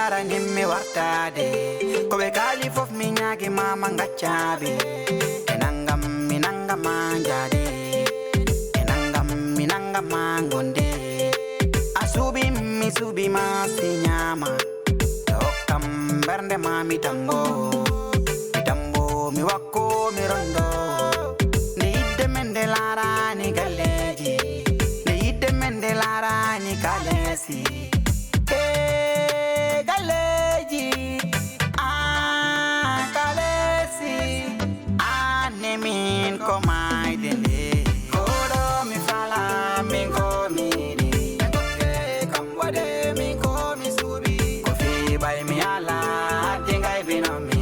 lara nimmi wartade ko be kali fof mi nyaagi mama ngaccabi enangam minanga manjade enangam minanga mangonde asubi mi subi ma sinyama dokam bernde mami tango mi wakko mi rondo ni idde mende lara ni galeji ni idde mende lara ni kalesi galeji kalesi nemin ko mai dende kodo mi fala min ko mi di kam wade min ko mi subi ko fi bay mi ala dingai binomi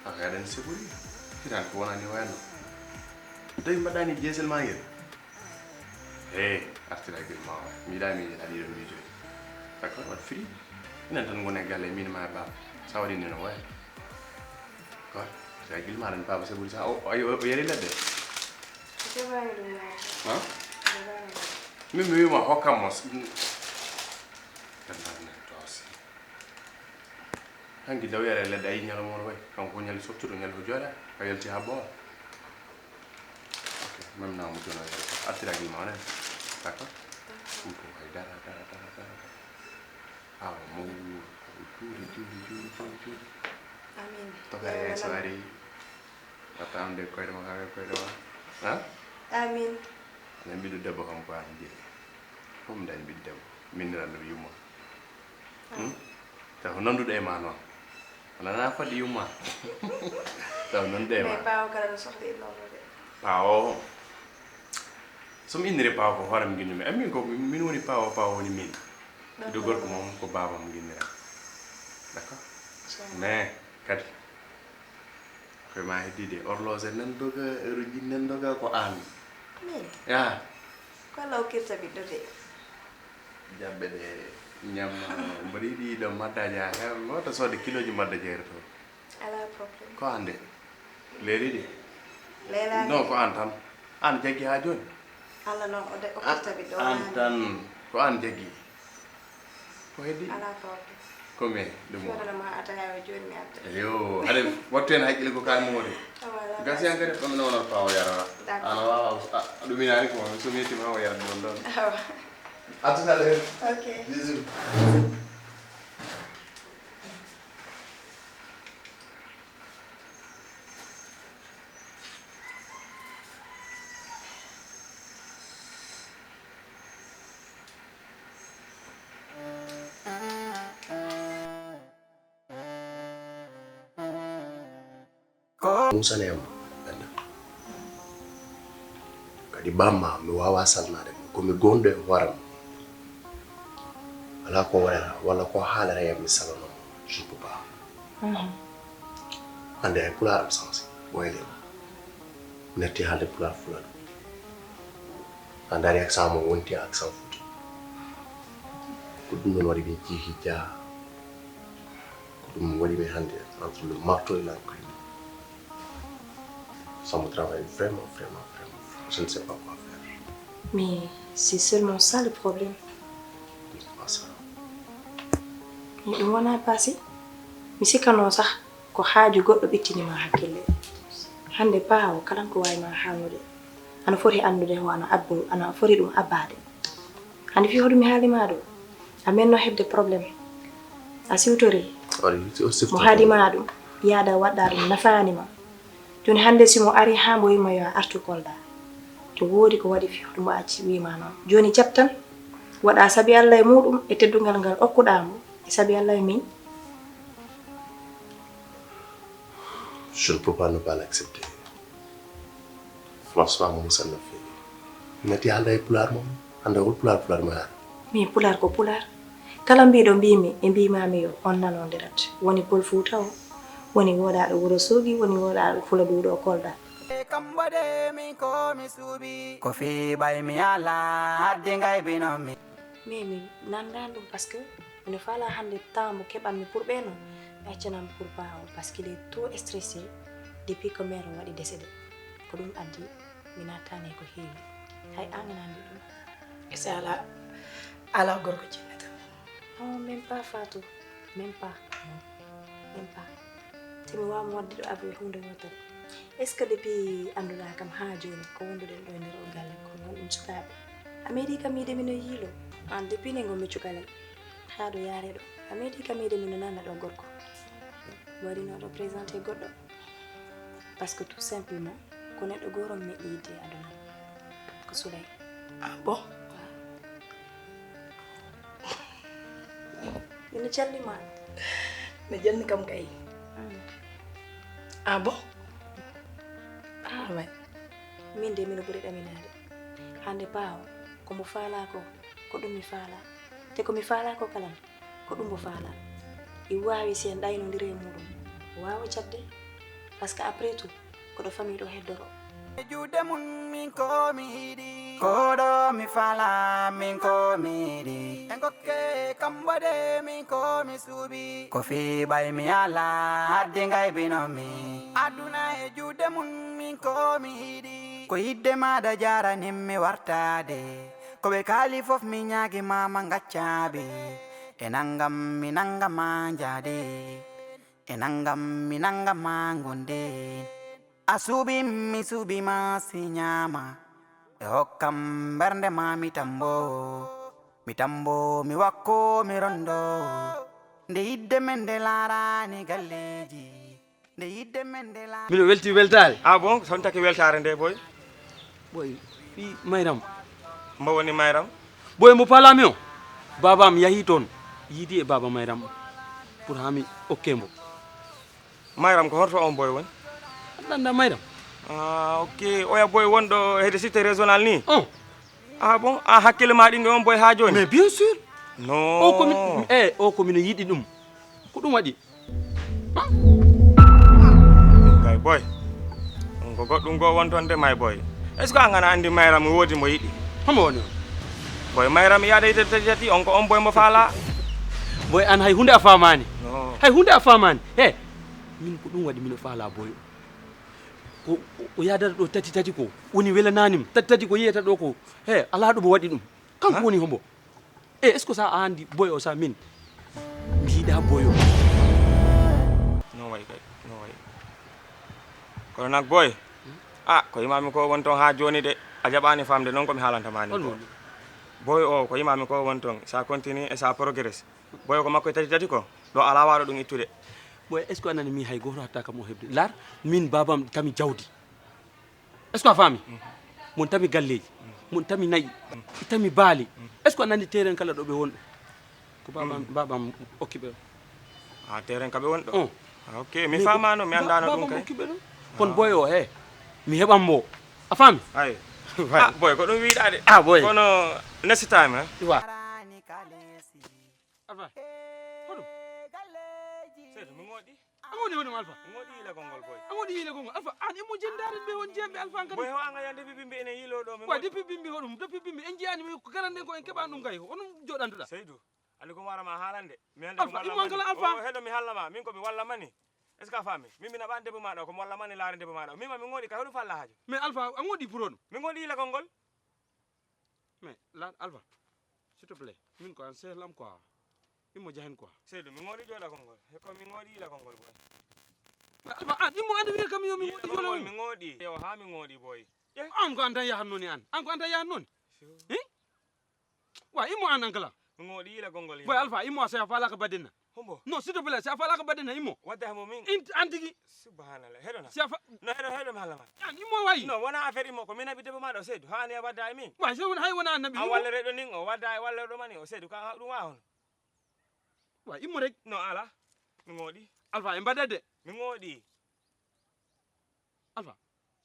Agaran seguri kiran ko wona ni wayno tay mbadani jesel ma ngir artira gel ma mi dami ali do mi joy d'accord wat free ina tan ngone galle min ma ba sawadi ni no way ko tay gel ma dan baba seguri sa o yeri ladde ha mi ma hokamos hangi daw yare la day ñal mo way kanko ñal sottu do ñal ko joda kayel ci habo ok même na mu jona yare atira gi ma ne d'accord ko ay dara mo juri amin to kare sari patam de ko ma ko do ha amin na mi do debbo kam ko andi fum dañ bi debbo min ran do yuma ta hono do e ma non Nana fa di uma. Tahu nanti mah. Pao kalau seperti itu loh. Pao. Som indri pao ko haram gini me. Amin ko minuni pao ni min. Itu gor ko mom ko baba mo gini ra. D'accord? Mais kat. Ko ma hedi de orloge nan doga rujin nan doga ko an. Min. Ya. Kalau kita bido de. Jabbe de nyam bari di do madda ja ha moto so de kilo ji madda jeer to ala problem ko ande leri di lela no ko antan an jagi ha joni ala no o de o kita bido antan ko an jagi ko hedi ala problem ko me dum wala ma ataya joni mi atta yo ade wattu en hakkile ko kay mo de gasi an kare ko no no pawo yara ana wa dum inaani ko so mi tima o yara don don À tout à l'heure. Ok. Bisous. Musa ne yam kadi bamma mi wawa salnade ko mi gondo e waram ala ko wala ko halare yam misalono je peux pas ande pula am sansi boyle netti halde pula fulad andari ak samo wonti ak sam futi ko dum non wadi be ci hijja ko dum wadi be hande entre le marteau et l'enclume ça me travaille vraiment je ne sais pas quoi faire. Mais c'est seulement ça le problème. Pas ça. Mais on a passé. Mais c'est quand on sait ko haaju goddo bittini ma hakkille. Hande baawo kala ko way ma haanude. Ana foti andude ho ana abbu ana foti dum abbaade. Hande fi hodumi haalima do. Amen no hebde problème. A siwtori. Mo haadima dum yaada wadda dum nafaani ma. Joni hande simo ari ha mo yima yo artu kolda. To wodi ko wadi fi dum acci wiima non. Joni jabtan wada sabi Allah e mudum e teddungal ngal okkudamo e sabi Allah e min. Je ne peux pas ne pas l'accepter. Franchement, mon ça ne fait. Mais tu as un pulaar moom andawul pulaar ma mi pular ko pular kala mbiɗo mbimi e mbimami yo on nanodirat woni Pol Fuuta o woni woɗaɗo Wuro Sogi woni woɗaɗo Fula Duuɗo Kolda kambode min ko mi suubi ko fi bay mi ala hadde ngay binomi mais mi nandan ɗum par ce que mino faala hande temps mo keɓanmi pour ɓeno mi accanam pour bawo par ce qu'il est trop stressé depuis que mère waɗi décédé ko ɗum addi mi nattani ko heewi hay anganandi ɗum et c'est ala gorko jinnata non même pas Fatou même pas temi wawmo wadde ɗo avoué hunde wotere est ce que depuis anduɗa kam ha joni ko wonduɗen ɗo e nder o galle ko non ɗum sukaɓe a meeɗi kam yiide mino yiilo an depuis ne gonmi cukalel ha ɗo yaare ɗo a meeɗi kam yiide mino nana ɗo gorko waɗino ɗo présenté goɗɗo par ce que tout simplement ko neɗɗo goto meɗɗi yidde aduna ko Souley. Ah bon? ina callima mi janni kam kay. Ah bon? Ah ouais. Min de mino ɓuri ɗaminade hande paawo komo faala ko ɗum mi faala te komi faala ko kalam ko ɗum mo faala i wawi si en ɗaynodiri e muɗum wawa cadde par ce que après tout koɗo famille ɗo heddoro juude mun min ko mi hiiɗi koɗo mi faala min ko mi yiɗi en gokke kambode min ko mi suuɓi ko fi ɓay mi ala hadde ngay binomi aduna e juude mun min ko mi hiiɗi ko yidde maɗa jaranin mi wartade ko ɓe kaali fof mi ñaagi mama gaccaɓe e nangam mi nangama jaade e nangam mi nangama gonde a suuɓi mi suuɓima si ñaama e hokkam bernde ma mi tambo mi wakko mi rondo nde yidde men nde laarani galleji nde yidde men nde laarani mino welti weltare Ah bon, son taki weltare nde boy. boy fi mayram Mbo woni mayram. boy mo palami o babam yahi toon yiidi e baba mayram pour hami okkembo Mayram ko horto on boy woni. nanda mayram Ah ok, oya boy wonɗo hede cité régional ni. on Ah bon, ah hakkille ma ɗinge on boy ha joni. mais bien sûr Non. o komino yiɗi ɗum ko ɗum waɗi Kay boy. On ko goɗɗum go wonton de may boy. Est ce que an gana andi mayram wodi mo yiɗi? homo woni on Boy mayram yaada yite tati on ko on boy mo faala. boy an hay hunde a famani Non. hay hunde a famani he min ko ɗum waɗi mino faala boy o yadata ɗo tati ko woni welananim tati ko yiyata ɗo ko he ala ɗum waɗi ɗum kanko woni hombo est ce que sa a andi boy o sa min mi yiɗa boy o No way kay, no way. Kono nak boy. Ah, ko imami ko wonton ha joni de. A jaɓani famde non ko mi haalanta mani ko. Boy o ko imami ko wonton sa continue et sa progresse. Boy ko makko tati ko ɗo ala waɗo ɗum ittude. boy est ce que anani mi hay goto hatta kam o hebde lar min babam tami jawdi est ce que a faami mon tami galleji mon tami nayi tami baali est ce que anani terrain kala ɗo ɓe wonɗo ko babam okki ɓe Ah, terrain kaɓe wonɗo. on Ah, ok, mi famano mi andano ɗum babam kay. okki ɓe ɗo kono boy o he mi heɓan mo a faami Ay. Ah, boy ko ɗum wiɗade. Ah, boy. Kono next time ha. wa arani kalesi alfa hoɗum Seedo mi ngoɗi. amoni hoɗum alpha Mi ngoɗi ila gongol boy. amoni yile gongo alpha an imo jendaren ɓe won jemɓe alpha kadi Boy ho anga yande bibimbe ene yilo ɗo mi wa ngoɗi. depuis bimbi hoɗum depuis bimbi en jiyani mi ko garande ko en keɓani ɗum kay honum joɗantuɗa Seydou, ali ko warama haalande. Mi ande Alpha, imon kala Alpha. Heɗo mi hallama, min ko mi walla mani. Est ce que a faami? Min mi naɓani debbo maɗa ko mi walla mani laare debbo maɗa. Mima mi ngoɗi kay hoɗum falla haaju. mais alpha a ngoɗi pour on Mi ngoɗi ila gongol. mais là alpha s'il te plaît min ko an sehlam quoi imo jahen quoi Seydou, mi ngoɗi joɗa gongol. Ko mi ngoɗi ila gongol boy. mais alpha an imo andi wiye kam yo mi Ila woɗi gongol jole mi ngoɗi. Yo ha mi ngoɗi boy. an ko an tan yahan noni an ko an tan yahan noni wa imo an ankala Mi ngoɗi ila gongol. boy alpha imo sa falaka badena Hombo. non s'il te plaît sa falaka badena imo Wadde hamo min. an tigi Subhanallah. Heɗo na. sa fa No heɗo mi hallama. an imo wayi No wona affaire imo ko min naɓi debbo maɗa o Seydou. Hani a wadda e min. wa so hay wona annabi A walla reɗo nin o wadda e walla ɗo mani o Seydou ka ɗum wa hono. wa imo rek No ala. Mi ngoɗi. alpha en badade Mi ngoɗi. Alpha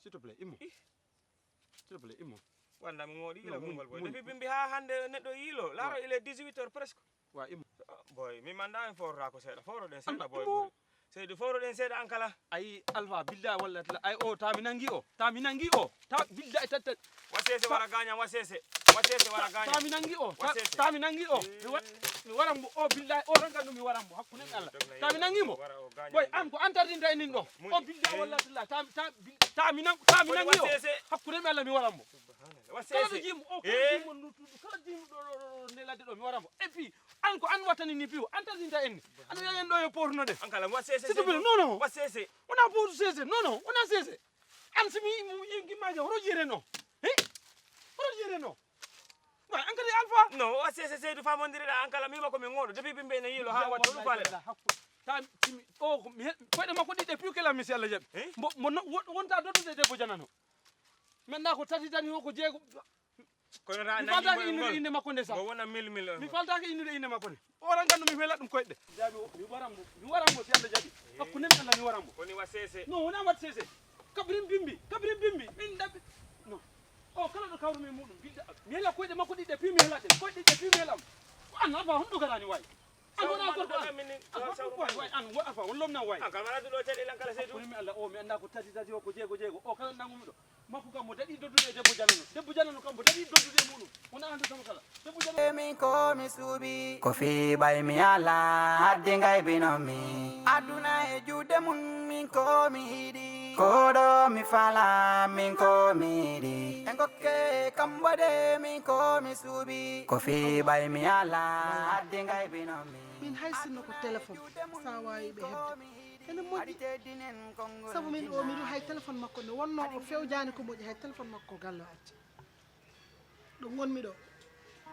s'il te plaît immo s'il te plaît immo wanda mi ngodi ila Non, gongol boy mun- depuis bimbi ha hande neddo yilo laro il est 18h presque wa immo boy mi manda en forra ko seeda foro den Alpha, seeda boy immo. seydi foro den seeda ankala ay Alpha billah walla ay o ta mi nangi o ta billah tatta wasese wara gañam wasese wara gañam ta mi nangi o Wasese. ta mi nangi o mi warambo o billah o tan gandu mi warambo hakkunde Allah ta mi nangi mo wara o gañam boy an ko antardinta enin ɗo Mun- o billah eh. walla ta mi nangi o Wasese. hakkunde Allah mi warambo kala wasese ɗo jimu o Eh. kala jimu ndutuɗo kala jimu ɗo nde ladde ɗo mi warambo et puis an ko an wattani ni piwo antardinta en ni an yayen ɗo yo portuno de ankala wasese s'il te plaît non non wasese wona pour sese non non wona sese an simi gimmaje hoto jere no hoto jere no wa an kadi Alpha no wasese seydu famondiri da ankala mi ko mi ngodo depuis bimbe ne yilo ha wato ɗum fale ta timi o koyɗe makko ɗiɗe plus que la misi Allah jaɓi Eh? wonta doddude debbo janano maintenant ko tati tan ko jeego kono ra mi nangi faltaki innude inde makko nde sa mo wona mil mi faltaki innude inde makko nde oran gandu mi welat ɗum koyɗe jaɓi mi waranmo si Allah jaɓi hakkunde mi Allah mi waranmo koni wasese non wona wat sese kabrin bimbi min dabbi non o kala ɗo kawrumi muɗum mi hela koyɗe makko ɗiɗɗe puis mi hela ɗe koyɗe ɗiɗɗe puis mi helam an Alpha honɗo garani wayi an wona gorko an way an Alpha on lomnan wayi ankala mala duɗo caɗele ankala seydu mi Allah o mi anda ko tati o ko jeego o kala nangumi ɗo makko kam mo daɗi doddude e debbo janano kam mo daɗi doddude e muɗum wona ande sama kala debbo janano min ko mi suuɓi ko fi ɓay mi ala hadde ngay binomi aduna e juuɗe mum min ko mi yiɗi koɗo mi fala min ko mi yiɗi en gokke kam waɗe min ko mi suuɓi ko fi ɓay mi ala hadde ngay binomi min hay sinno ko téléphone sa wawi ɓe hebde ene moƴƴi saabu min o miɗo hay téléphone makko nde wonno o fewjani ko moƴƴi hay téléphone makko galle o acci ɗo gonmi ɗo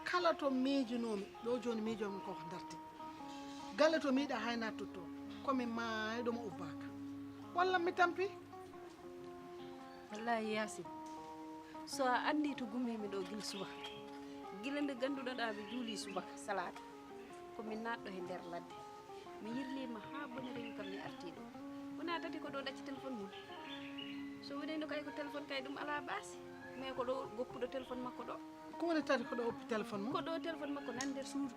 kala to miijunomi ɗo joni miijomi koko darti galle to miiɗa hay nattoto komi maayiɗoma ubbaka walla mi tampi wallahi yasin so a andi to gummimi ɗo gila subaka gila nde ganduɗaɗa ɓe juuli subaka salata komin natɗo e nder ladde mi yirlima ha boni rewi kam mi arti ɗo wona tati ko ɗo ɗacci téléphone mum so wonino kay ko téléphone kay ɗum ala baasi mais ko ɗo goppuɗo téléphone makko ɗo ko woni tati ko ɗo oppi téléphone mum ko ɗo téléphone makko nan nder suudu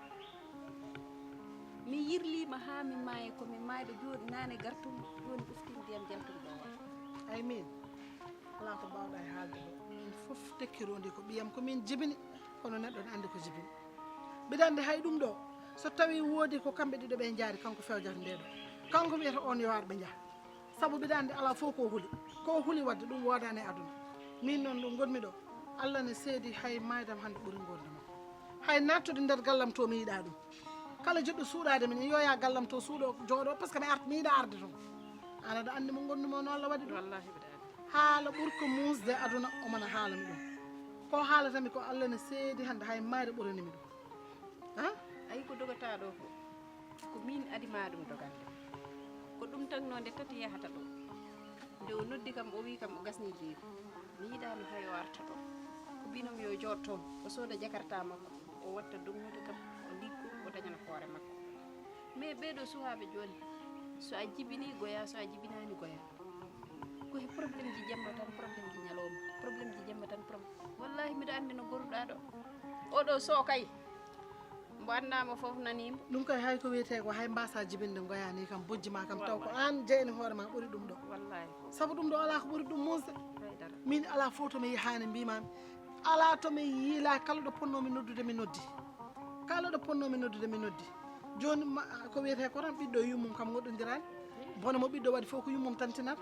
mi yirlima ha mi maayi komi maayɗo joni nane gartum joni ɓuftim ndiyam jaltum ɗo wa ay min ala ko mbawɗa e haalde ɗo min fof tekkirondi ko ɓiyam komin jibini kono neɗɗo ne andi ko jibini mbiɗa andi hay ɗum ɗo so tawi woodi ko kamɓe ɗiɗo ɓe jaari kanko fewjata nde ɗo kanko wiyata on yo ar ɓe jaaha saabu mbiɗa andi ala fof ko huuli wadde ɗum wodani e aduna min noon ɗo gonmi ɗo Allah ne seedi hay maydam hande ɓuuri gorde makko hay nattude nder gallam to mi yiɗa ɗum kala jiɗɗo suuɗade min yoya gallam to suuɗo jooɗo par ce que mi arta mi yiɗa arde toon an aɗa andi mo gonnumo no Allah waɗi ɗum wallahi mbiɗa andi haala ɓurko musde aduna omona haalami ɗum ko haalatami ko Allah ne seedi hande hay mayde ɓuranimi ɗum han ayi ko dogata ɗo ko min adima ɗum dogande ko ɗum tagnode tati yahata ɗo nde o noddi kam o wi kam o gasni jeeɗi mi yiɗami hay o arta ɗo ko binom yo jooɗ toon o sooda jakarta makko o watta dongude kam o liggo o dañana hoore makko mais ɓeɗo suwaɓe joni so a jibini goya so a jibinani goya ko he probléme ji jamma tan probléme ji ñalowma probléme ji jamma tan wallahi mbiɗa andi no goruɗa ɗo oɗo so kay mbo andama foof nanima ɗum koye hay ko wiyete ko hay mbasa jibinde goyani kam bojji ma kam taw ko an jeyni hoore ma ɓuuri ɗum ɗo wallahi saabu ɗum ɗo ala ko ɓuuri ɗum musde haydara min ala fof tomi yihani mbimami ala tomi yiila kala ɗo ponnomi noddude mi noddi kala ɗo ponnomi noddude mi noddi joni ko wiyete ko tan ɓiɗɗo yummum kam goɗɗodirani bone mo ɓiɗɗo waɗi fof ko yummum tantinata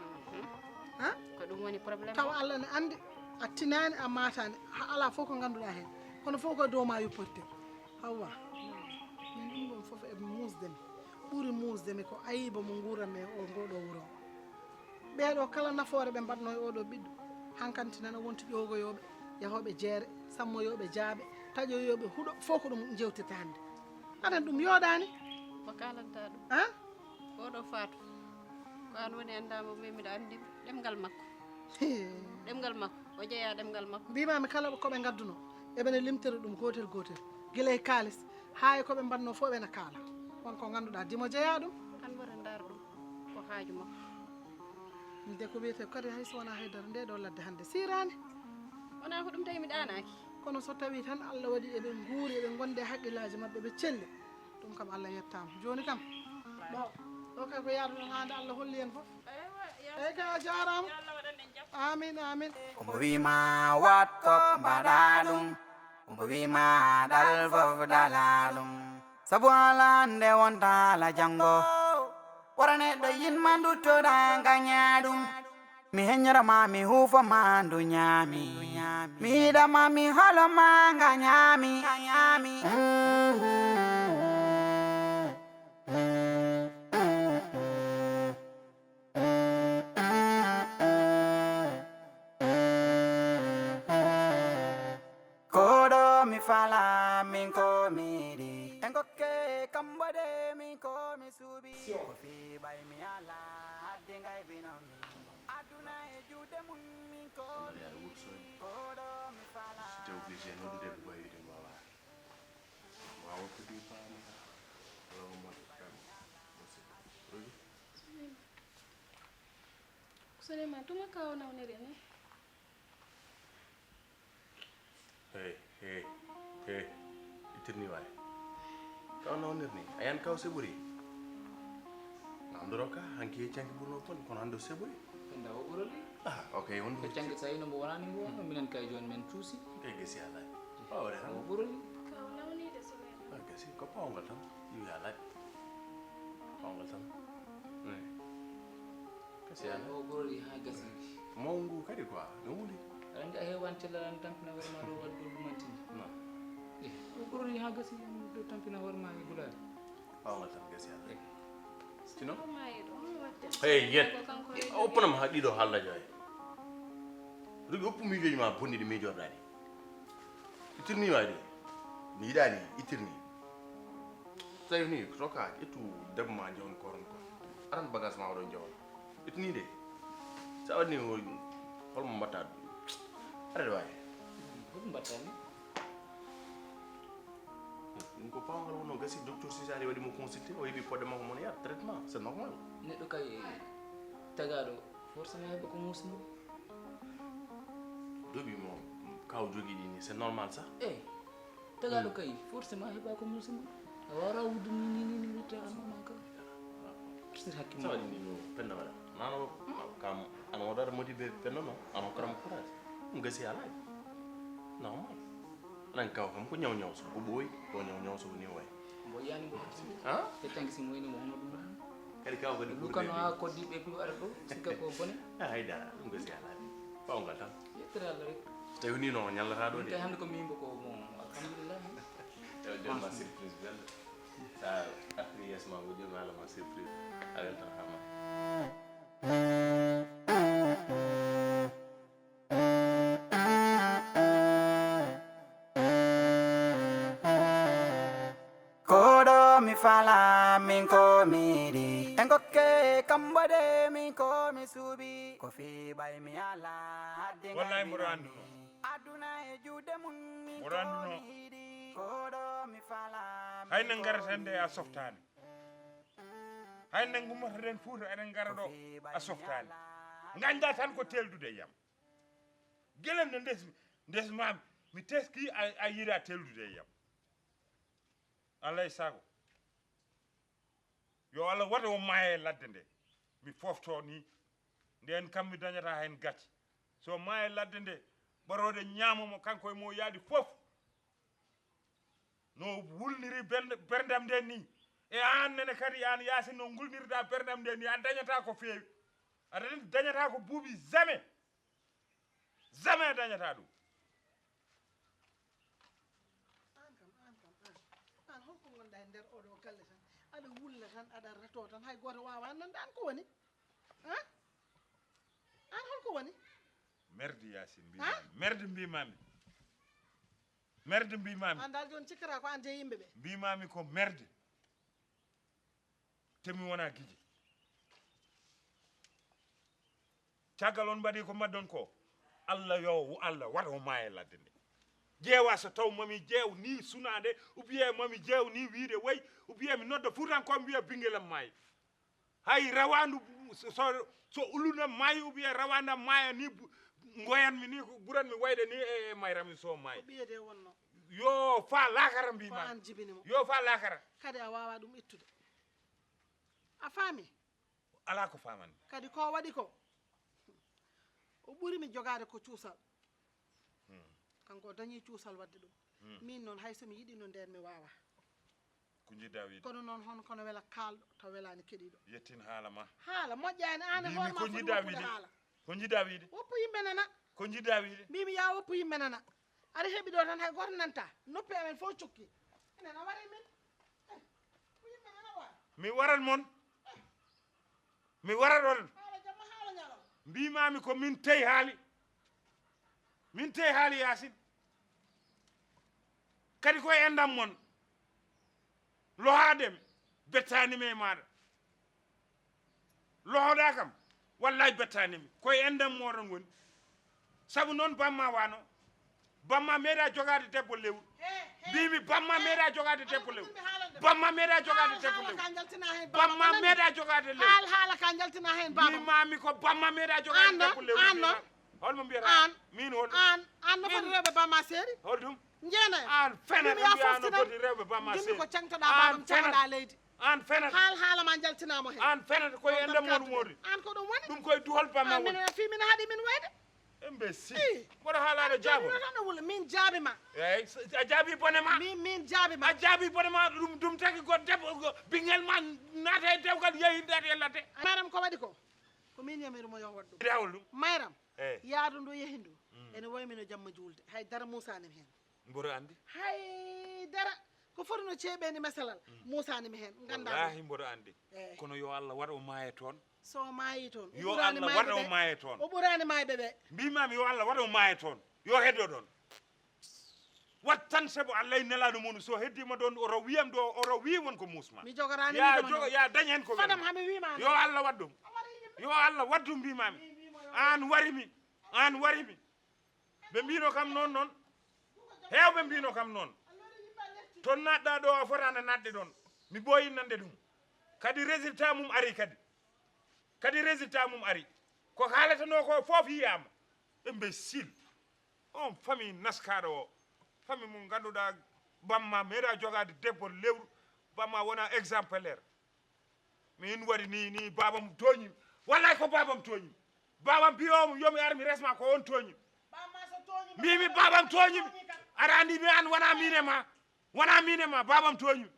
han ko ɗum woni probléme tawa Allah ne andi a tinani a matani ala fof ko ganduɗa hen kono fof koye dow ma yupporte hawwa min ɗum ɗon fof eɓe musdemi ɓuuri musdemi ko ayiba mo guranmi e o ngoɗo wuuro ɓeɗo kala nafoore ɓe mbaɗno e oɗo ɓiɗɗo hankanti nana wonti ƴogoyoɓe yahoɓe jeere sammoyoɓe jaaɓe taƴoyoɓe huuɗo fof ko ɗum jewtete hande aɗan ɗum yooɗani ko kalanta ɗum han oɗo faatu ko an woni andama min mbiɗa andi ɗemgal makko ɗemgal makko o jeeya ɗemgal makko mbimami kala koɓe gadduno eɓene limtere ɗum gotel gotel guila e kalis ha e koɓe mbanno fof ɓene kaala wonko ganduɗa dimo jeeya ɗum an mbaɗa ndar ɗum ko haaju makko nde ko wiyete kadi hay so wona haydara nde ɗo ladde hannde sirani wona ko ɗum tawi mi ɗanaki kono so tawi tan Allah waɗi eɓe nguuri eɓe gonde haqqillaji mabɓe ɓe celli ɗum kam Allah yettama joni kam ɗo kay ko yaruɗon hande Allah holli en fof eyyi kay a jarama amin amin Umbo wima wat kok mbaɗa ɗum umbo wima ɗal fof dala ɗum sabu ala nde wonta ala janggo wara neɗɗo yinma duttoɗa gaña ɗum mi heññorama mi huufoma ndu ñaami mi yiɗama mi holoma gañami koɗo mi fala min ko miɗi en gokke kambode min ko mi suuɓi ko fi ɓay mi ala hadde ngay binomi aduna e juuɗe mum min ko koɗo mi fala C'était obligé non de boy de mala. Waaw ko di pa ni. Wala mo kam. Souleymane tuma kawo nawnere ni Hey. Itirni waay. Kaw no nirni. Ayan kaw seburi. Namdoroka hanki chanki buno pon kono ando seburi. Enda o ɓuroli Ah, okay, on ko cangue so yino mbo wonani mbo wonno minen kay joni men cuusi kay gesi ala. Pawre o han. ɓuroli kawo nawnide Souleymane Ah, gesi ko pawngal tan. Yu ala. Pawngal tan. Gesi ala. o ɓuroli ha gasi Mongu kadi quoi. No wuli. aɗa andi a hewan cellal an tampina hoore ma ɗo waɗi ɗo ɗumantini Non. o ɓuroli ha gasi ɗo tampina hoore ma e gulari Pawngal tan gesi ala. Sino? ko mayiɗo on wadde Hey, yet. ko kanko Openam ha ɗiɗo halla joy. Rugi oppu miijoji ma bonniɗi miijorɗaɗi. Itirni waɗi. Mi yiɗani itirni. Tawi ni roka ƴettu debbo ma jawon koron ko. Aran bagage ma oɗon jawon. Itni de. Sa waɗni holmo mbatta ɗum. Aɗa wawi. hoɗum mbattani Ɗum ko pawngal wonno gasi docteur Sisari waɗi mo consulté o heeɓi podde makko mon yaha traitement c'est normal. neɗɗo kay tagaɗo forcément heɓa ko musimo Doɓi mo kaw jogui ɗi ni c'est normal ça. eyyi tagaɗo kay forcément heɓa ko musimo a wawra wudde ni witte anoma ka sir Sa hakkimo waɗi ni no penna waɗa. Nano kam ana waɗata motivé penno non ana karam courage. Ɗum gasi alaji. Normal. Anan kaw kam ko ñaw ñaw so ko ɓooyi ko ñaw so ni way. mbo yiyani mbo hakkimo Han? e tanki simo wayni mo hono ɗum ɗon Kadi kaw kadi lukano ha koddiɓe piw ara ɗo sikka ko bone haydara ɗum gasi alaji. Pawngal tan. yettere allah rek Tawi ni no ñallata ɗo ɗum de. kay hannde ko mimbo ko bon alhamdulillah Tawi jomma surprise belle. Sa afri yesma ko jomma alama surprise. Agal tan hama. koɗo mi fala min ko miɗi en gokke kambode min ko mi suuɓi ko fi ɓay mi ala hadde Wallahi mboɗo andu aduna e juuɗe mum min Mboɗo andu no. yiɗi koɗo mi fala hayne garata nde a softani hayne gummata ɗen Fouta eɗen gara ɗo a softani ganda tan ko teldude e yam guelen nde ndesmami mi teski a yiiɗa teldude e yam Allah e sago yo Allah waɗa o maaya e ladde nde mi fofto ni nden kam mi dañata hen gacce so maaya e ladde nde ɓarode ñamomo kanko e mo yaadi fof no wulniri berdam nden ni e an nene kadi an Yaasin no gulnirɗa berdam nden ni a dañata ko feewi aɗa dañata ko buuɓi jamais a dañata ɗum an holko gonɗa e nder oɗo galle tan aɗa wulla tan aɗa reto tan hay goto wawa annande an ko woni han an holko woni merde Yaasin mbimami merde mbimami an dal joni cikkata ko an je yimɓeɓe mbimami ko merde temi wona guiji caggal on mbaɗi ko maddon ko Allah waɗa o maaya e ladde nde ƴeewa so taw mami ƴeew ni sunade ou bien mami ƴeew ni wiide way ou bien mi nodda Fuutankoɓe wiya Binguel am maayi hay rawandu so uluna maayi ubiye rawanda maaya ni ngoyan mi ni ko buran mi wayde ni e mayram mi so maayi biyede wonno yo fa lakara mbi ko ma an jibinimo yo fa lakara kadi a wawa ɗum ittude a faami ala ko famande kadi ko waɗi ko o ɓuri mi jogade ko cuusal kanko o dañi cuusal wadde ɗum min noon hay somi yiɗi no nden mi wawa ko jidda wiide kono noon hono kono wela kalɗo taw welani keɗiɗo yettin haala ma haala moƴƴani an e mbimi hoorema ko foti jidda woppude wiide haala ko jidda wiide woppu yimɓe nana ko jidda wiide mbimi ya woppu yimɓe nana aɗa heeɓi ɗo tan hay goto nanta noppi amen fof cukki enen a waɗi min ko yimɓe nana wa mi warat mon mi warat on haala jamma haala ñalom mbimami ko min tey haali yasin kadi koye endam mon lohaɗem bettanimi e maɗa lohoɗa kam wallahi bettanimi koye endam moɗon goni saabu noon bamma wano bamma meeɗa jogade debbo lewru mbimi bamma meeɗa jogade debbo lewru bamma meeɗa jogade debbo lewru bamma meeɗa jogade lewru haala ka jaltina hen baba mbimami ko bamma meeɗa jogade debbo lewru an noon holmo mbiyata min holɗum an no foti rewɓe bamma seeri holɗum jeena an fenat mbiyano foti rewɓe bamma jimmi seeri ko cengtoɗa babam cahoɗa leydi an fenat haala ma jaltinamo hen an fenat koye ende moɗum modi an ko ɗum woni ɗum koye duhol bamma woni min fi min haaɗi min wayde imbécile mboɗo haalade jaabo tan wula min jaabima eyyi a jaabi bone ma min jaabima a jaabi bone ma ɗum tagi ko debbo ɓinguel ma naata e dewgal yeeyi dati e ladde mayram ko waɗi ko min yamirimo yo waɗ ɗum dewol ɗum mayram eyyi yaadu ndu yehi ndu ene waymino jamma julde haydara musanimi hen mboɗo andi haydara ko foti no ceeɓeni mesalal musanimi hen wallahi mboɗo andi kono yo Allah waɗa o maaye toon so maayi toon yo Allah waɗa o maaye toon o ɓurani mayɓe ɓe mbimami yo Allah waɗa o maaye toon yo heddo ɗon wat tan sabu Allah e nelaɗo mum so heddima ɗon oro wiyam ɗo oro wi wonko musma mi jogorani ya dañ hen ko fadam hami wima yo Allah waɗɗum yo Allah waɗɗum mbimami an warimi ɓe mbino kam noon hewɓe mbino kam noon toon natɗa ɗo a fotano natde ɗon mi ɓooyi nande ɗum kadi résultat mum ari ko haalatano ko foof yiyama imbécile on famille naskaɗo o famille mum ganduɗa bamma meeɗa jogade debbo lewru bamma wona exemplaire min waɗi ni babam tooñimi wallahi ko babam tooñimi babam biyomo yomi ar mi resma ko on tooñimi mbimi babam tooñimi aɗa andi mi an wona mine ma babam tooñimi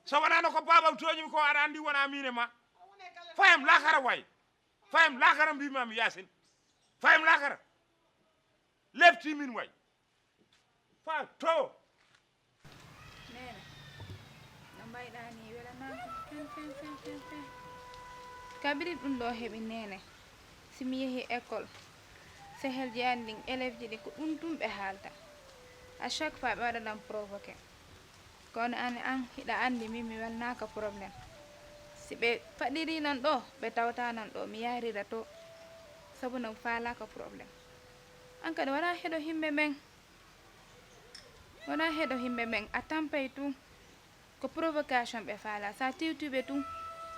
so wonano ko babam tooñimi ko aɗa andi wona mine ma fayam lakara way fayam lakara mbimami yasin fayam lakara lebti min way fa to nena no mbayɗani welanama fen kabiri ɗum ɗo heeɓi nene simi yeehi école sehel ji an ɗin élève ji ɗi ko ɗum tum ɓe haalta à chaque fois ɓe waɗanam provoqué kono an hiɗa andi min mi welnaka probléme si ɓe faɗiri nan ɗo ɓe tawta nan ɗo mi yarira to sabu no falaka probléme an kadi wona heɗo himɓe ɓen a tampay tum ko provocation ɓe faala sa tiwtiɓe tum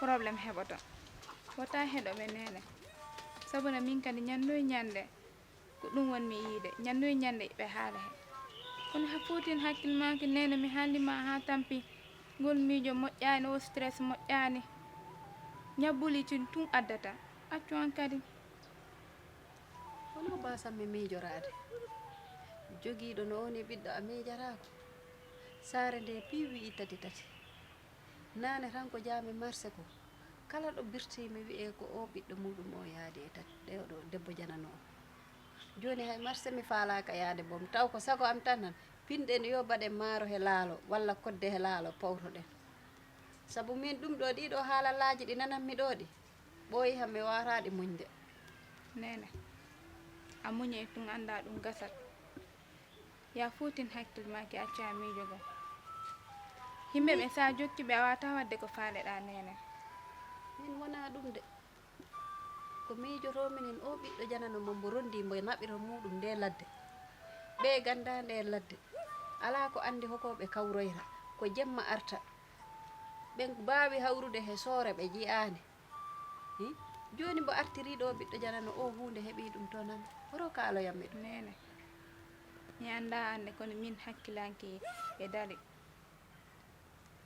probléme heɓoto wota heɗo ɓe nene sabu no min kadi ñannoy ñande ko ɗum wonmi yiide ñannoy ñande ɓe haala he kono ha fuutin hakkilmaki nene mi haaldima ha tampi ngol miijo moƴƴani o stress moƴƴani ñabbulitin tun addata accu an kadi wono basanmi miijorade jogiiɗo no woni ɓiɗɗo a miijarako saare nde piiwi tati nane tan ko jaami marché ko kala ɗo birtimi wi'e ko o ɓiɗɗo muɗum o yaadi e tati ɗeɗo debbo janano o joni hay marché mi faalaka yaade bom taw ko sago am tan nan pinɗen yo baɗen maaro he laalo walla kodde he laalo pawtoɗen sabu min ɗum ɗo ɗiɗo haalallaji ɗi nananmi ɗo ɗi ɓooyi ham mi waraɗi muñde nene a muñe tun anda ɗum gasat ya fuutin hakkilmaki acca miijo gam yimɓe ɓe sa jokkiɓe a wata wadde ko faaleɗa nene min wona ɗum de ko miijorominin o ɓiɗɗo janano mo mbo rondi mbo naɓira muɗum nde ladde ɓe ganda nde ladde ala ko andi hokoɓe kawroyra ko jemma arta ɓe mbawi hawrude he soore ɓe jiyani joni mbo artiri ɗo ɓiɗɗo janano o hunde heɓi ɗum to nan horo kaaloyamme ɗum nene mi anda ande kono min hakkilanki e dali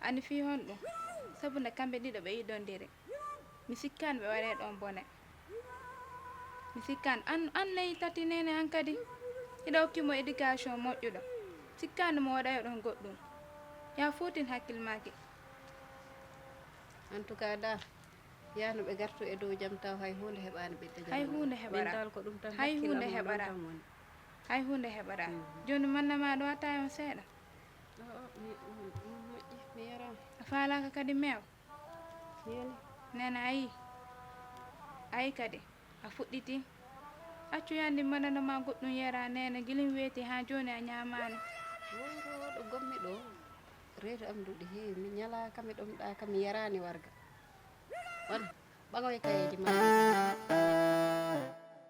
andi fi hon ɗum sabu nde kamɓe ɗiɗo ɓe yiɗondiri mi sikkani ɓe waɗe ɗon bone mi sikkani an leyi tati nene an kadi hiɗa hokkimo éducation moƴƴuɗo sikkani mo waɗayo ɗon goɗɗum ya fotin hakkille maki en tout cas dal yano ɓe gartu e dow jam taw hay hunde heɓani ɓiɗɗo jam hay hunde heɓara dal ko ɗum tan hay hunde hakkillam heɓara ɗon tan woni. hay hunde heɓara joni mannama ɗo wattaymo seeɗa moƴƴi mi yarama a falaka kadi mew yoni nene ayi kadi a fuɗɗiti accu yandi mbaɗanoma goɗɗum yara nene guilim weeti ha joni a ñamani woro ɗo gommi ɗo reedu am duɗi heewi mi ñalaka mi ɗomɗa kam mi yarani warga on ɓagoye kayeji ma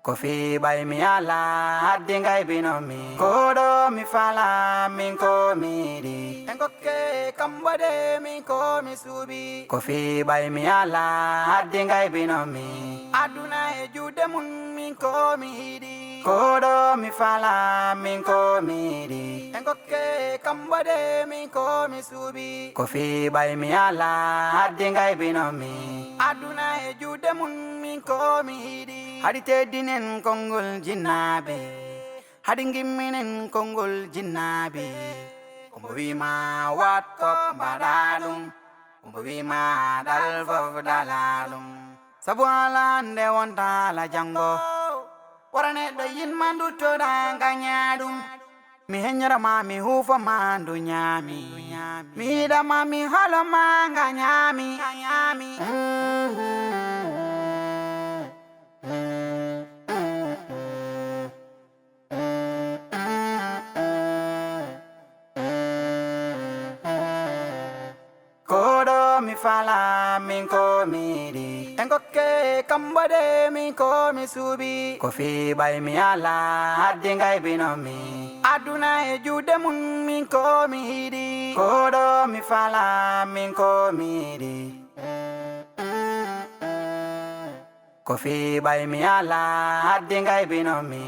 Kofi bay mi ala haddi ngay binomi kodo mi fala min ko mi di engoke kambade min ko mi subi Kofi bay mi ala haddi ngay binomi aduna e jude mun min ko mi di kodo mi fala min ko mi di engoke kambade min ko mi subi Kofi bay mi ala haddi ngay binomi aduna e jude mun min ko mi di hadi teddinen kongol jinnabe hadi gimminen kongol jinnabe kombo wima watko badalum kombo wima dal fof dalalum sabu ala nde wonta la jango warane do yin mandu to danga nyaadum mi henyara ma mi hufo mandu nyami mi dama mi halo manga nyami kodo mi fala min ko mi di engoke kambade min ko mi subi Kofi bay mi ala haddi ngay binomi aduna e jude mun min ko mi di kodo mi fala min ko mi di Kofi bay mi ala haddi ngay binomi